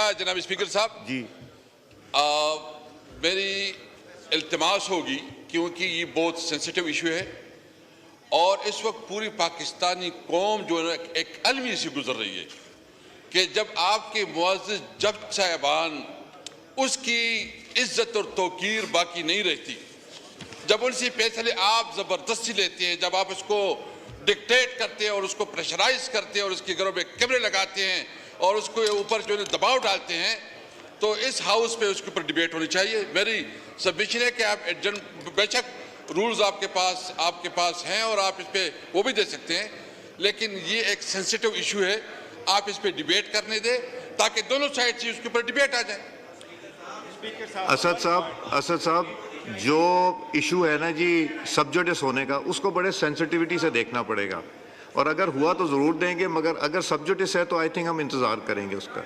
शुक्रिया जनाब स्पीकर साहब जी। मेरी इल्तिमास होगी क्योंकि ये बहुत सेंसिटिव इशू है और इस वक्त पूरी पाकिस्तानी कौम जो है एक अलमी से गुजर रही है कि जब आपके मुअज़्ज़िज़ जब साहिबान उसकी इज्जत और तौकीर बाकी नहीं रहती, जब उनसे फैसले आप ज़बरदस्ती लेते हैं, जब आप उसको डिक्टेट करते हैं और उसको प्रेशराइज करते हैं और उसके घरों में कैमरे लगाते हैं और उसको ऊपर जो है दबाव डालते हैं, तो इस हाउस पे उसके ऊपर डिबेट होनी चाहिए। मेरी सबमिशन है कि आप बेशक रूल्स आपके पास हैं और आप इस पे वो भी दे सकते हैं, लेकिन ये एक सेंसिटिव इशू है, आप इस पे डिबेट करने दें ताकि दोनों साइड से उसके ऊपर डिबेट आ जाए। असद साहब जो इशू है ना जी सब जुडिस होने का, उसको बड़े सेंसिटिविटी से देखना पड़ेगा और अगर हुआ तो ज़रूर देंगे, मगर अगर सब जुडिस है तो आई थिंक हम इंतज़ार करेंगे उसका।